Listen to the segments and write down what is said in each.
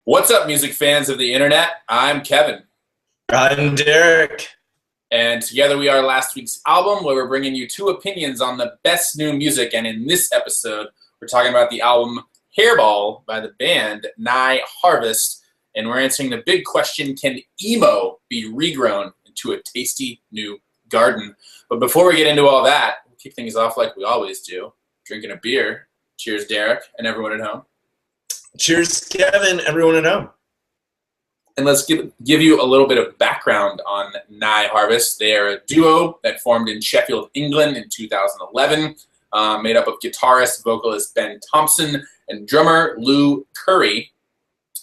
What's up, music fans of the internet? I'm Kevin, I'm Derek. and together we are last week's album, where we're bringing you two opinions on the best new music. And in this episode, we're talking about the album Hairball by the band Nye Harvest, and we're answering the big question: can emo be regrown into a tasty new garden? But before we get into all that, we'll kick things off like we always do, drinking a beer. Cheers, Derek, and everyone at home. Cheers, Kevin, everyone at home. And let's give you a little bit of background on Nye Harvest. They are a duo that formed in Sheffield, England in 2011, made up of guitarist, vocalist Ben Thompson, and drummer Lou Curry.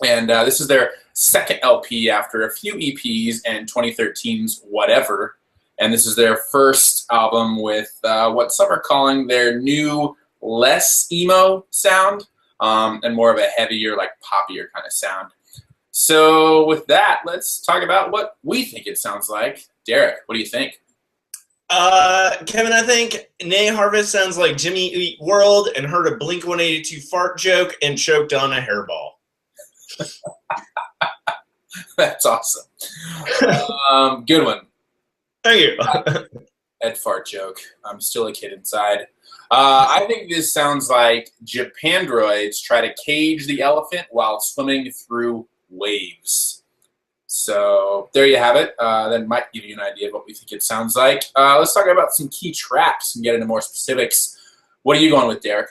And this is their second LP after a few EPs and 2013's Whatever. And this is their first album with what some are calling their new, less emo sound, and more of a heavier, like poppier kind of sound. So with that, let's talk about what we think it sounds like. Derek, what do you think? Kevin, I think Nye Harvest sounds like Jimmy Eat World and heard a Blink-182 fart joke and choked on a hairball. That's awesome. Good one. Thank you. Ed fart joke. I'm still a kid inside. I think this sounds like Japandroids try to cage the elephant while swimming through waves. So there you have it. That might give you an idea of what we think it sounds like. Let's talk about some key tracks and get into more specifics. What are you going with, Derek?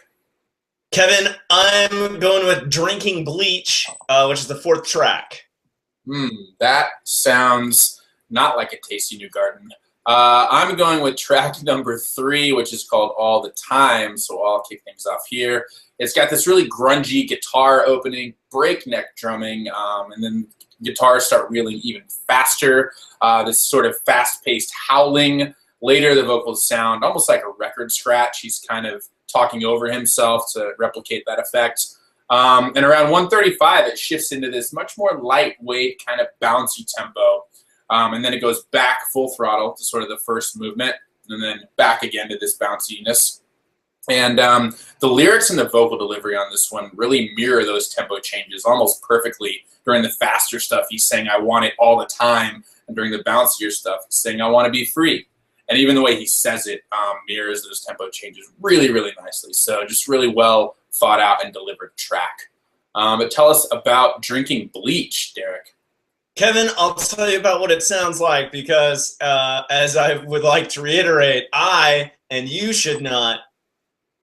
Kevin, I'm going with Drinking Bleach, which is the fourth track. That sounds not like a tasty new garden. I'm going with track number 3, which is called All the Time, so I'll kick things off here. It's got this really grungy guitar opening, breakneck drumming, and then guitars start reeling even faster. This sort of fast-paced howling. Later, the vocals sound almost like a record scratch. He's kind of talking over himself to replicate that effect. And around 1:35, it shifts into this much more lightweight, kind of bouncy tempo. And then it goes back full throttle to sort of the first movement, and then back again to this bounciness. And the lyrics and the vocal delivery on this one really mirror those tempo changes almost perfectly. During the faster stuff, he's saying, "I want it all the time." And during the bouncier stuff, he's saying, "I want to be free." And even the way he says it mirrors those tempo changes really, really nicely. So just really well thought out and delivered track. But tell us about Drinking Bleach, Derek. Kevin, I'll tell you about what it sounds like because, as I would like to reiterate, I and you should not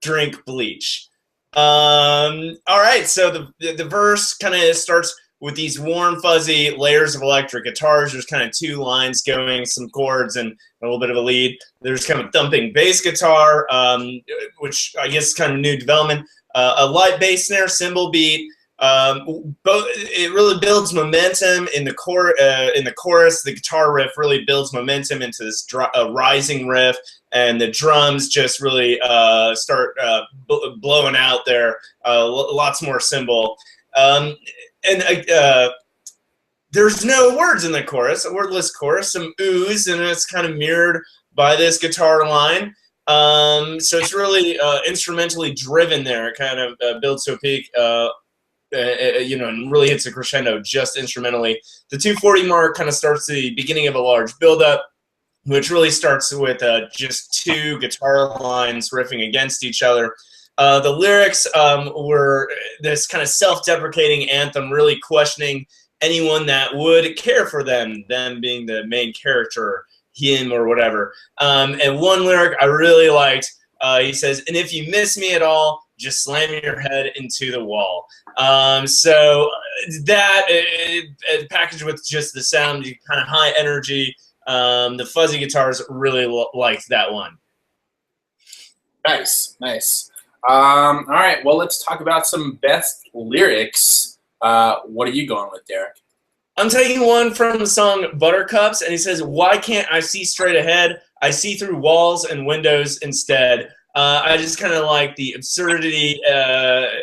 drink bleach. All right, so the verse kind of starts with these warm, fuzzy layers of electric guitars. There's kind of 2 lines going, some chords, and a little bit of a lead. There's kind of thumping bass guitar, which I guess is kind of new development. A light bass snare, cymbal beat. It really builds momentum in the chorus. The guitar riff really builds momentum into this rising riff, and the drums just really start blowing out there. Lots more cymbal, and there's no words in the chorus, a wordless chorus, some ooze, and it's kind of mirrored by this guitar line. So it's really instrumentally driven there. It kind of builds to a peak. And really hits a crescendo just instrumentally. The 2:40 mark kind of starts the beginning of a large buildup, which really starts with just 2 guitar lines riffing against each other. The lyrics were this kind of self-deprecating anthem, really questioning anyone that would care for them being the main character, him or whatever. And one lyric I really liked, he says, "And if you miss me at all, just slam your head into the wall." So that packaged with just the sound, kind of high energy, the fuzzy guitars really liked that one. Nice, nice. All right, well, let's talk about some best lyrics. What are you going with, Derek? I'm taking one from the song Buttercups, and he says, "Why can't I see straight ahead? I see through walls and windows instead." I just kind of like the absurdity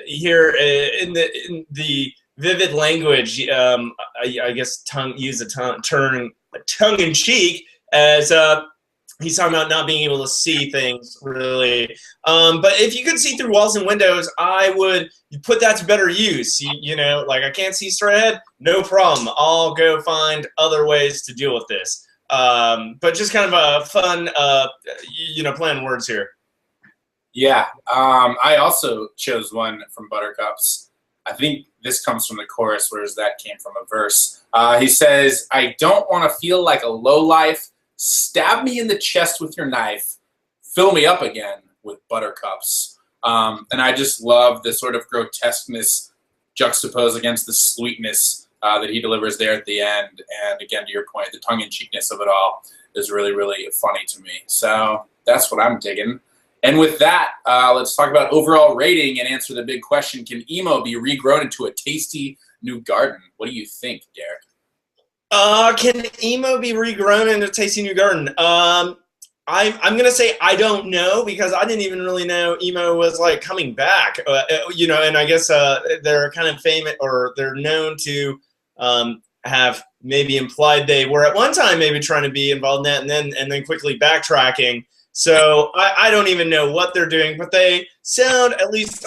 here in the vivid language. I guess tongue in cheek as he's talking about not being able to see things really. But if you could see through walls and windows, I would put that to better use. You know, like I can't see straight ahead, no problem. I'll go find other ways to deal with this. But just kind of a fun, you know, playing words here. Yeah, I also chose one from Buttercups. I think this comes from the chorus, whereas that came from a verse. He says, "I don't want to feel like a lowlife. Stab me in the chest with your knife. Fill me up again with buttercups." And I just love the sort of grotesqueness juxtaposed against the sweetness that he delivers there at the end. And again, to your point, the tongue-in-cheekness of it all is really, really funny to me. So that's what I'm digging. And with that, let's talk about overall rating and answer the big question: can emo be regrown into a tasty new garden? What do you think, Derek? Can emo be regrown into Tasty New Garden? I'm gonna say I don't know, because I didn't even really know emo was like coming back. You know, and I guess they're kind of famous, or they're known to have maybe implied they were at one time maybe trying to be involved in that, and then quickly backtracking. So I don't even know what they're doing, but they sound, at least,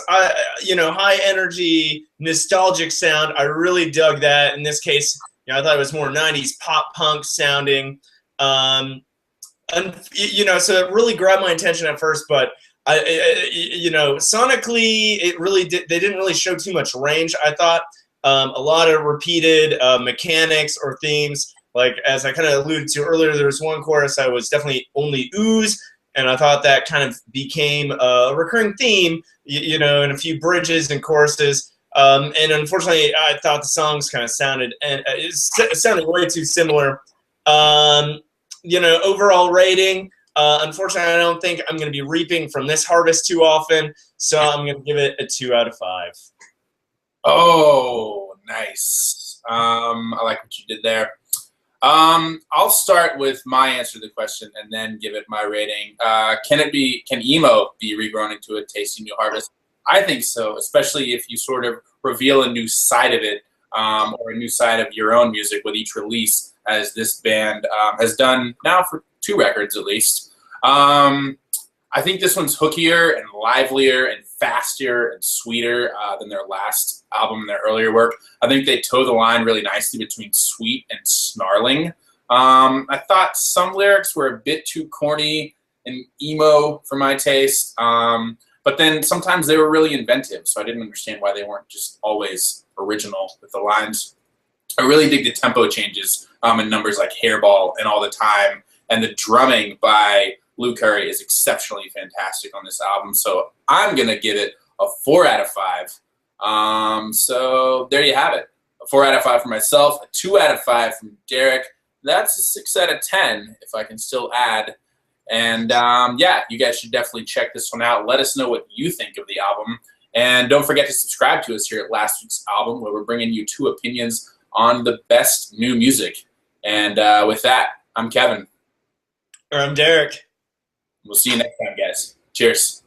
you know, high energy, nostalgic sound. I really dug that. In this case, you know, I thought it was more 90s pop punk sounding. And, you know, so it really grabbed my attention at first, but you know, sonically, it really they didn't really show too much range. I thought a lot of repeated mechanics or themes. Like, as I kind of alluded to earlier, there was one chorus that was definitely only ooze, and I thought that kind of became a recurring theme, you know, in a few bridges and choruses. And unfortunately, I thought the songs kind of sounded, and it sounded way too similar. You know, overall rating, unfortunately, I don't think I'm going to be reaping from this harvest too often, so I'm going to give it a 2 out of 5. Oh, nice. I like what you did there. I'll start with my answer to the question and then give it my rating. Can emo be regrown into a tasty new harvest? I think so, especially if you sort of reveal a new side of it, or a new side of your own music with each release, as this band has done now for 2 records at least. I think this one's hookier and livelier and faster and sweeter than their last album and their earlier work. I think they toe the line really nicely between sweet and snarling. I thought some lyrics were a bit too corny and emo for my taste, but then sometimes they were really inventive, so I didn't understand why they weren't just always original with the lines. I really dig the tempo changes in numbers like Hairball and All the Time, and the drumming by Lou Curry is exceptionally fantastic on this album, so I'm going to give it a 4 out of 5. So there you have it. A 4 out of 5 for myself, a 2 out of 5 from Derek. That's a 6 out of 10, if I can still add. And yeah, you guys should definitely check this one out. Let us know what you think of the album. And don't forget to subscribe to us here at Last Week's Album, where we're bringing you 2 opinions on the best new music. And with that, I'm Kevin. Or I'm Derek. We'll see you next time, guys. Cheers.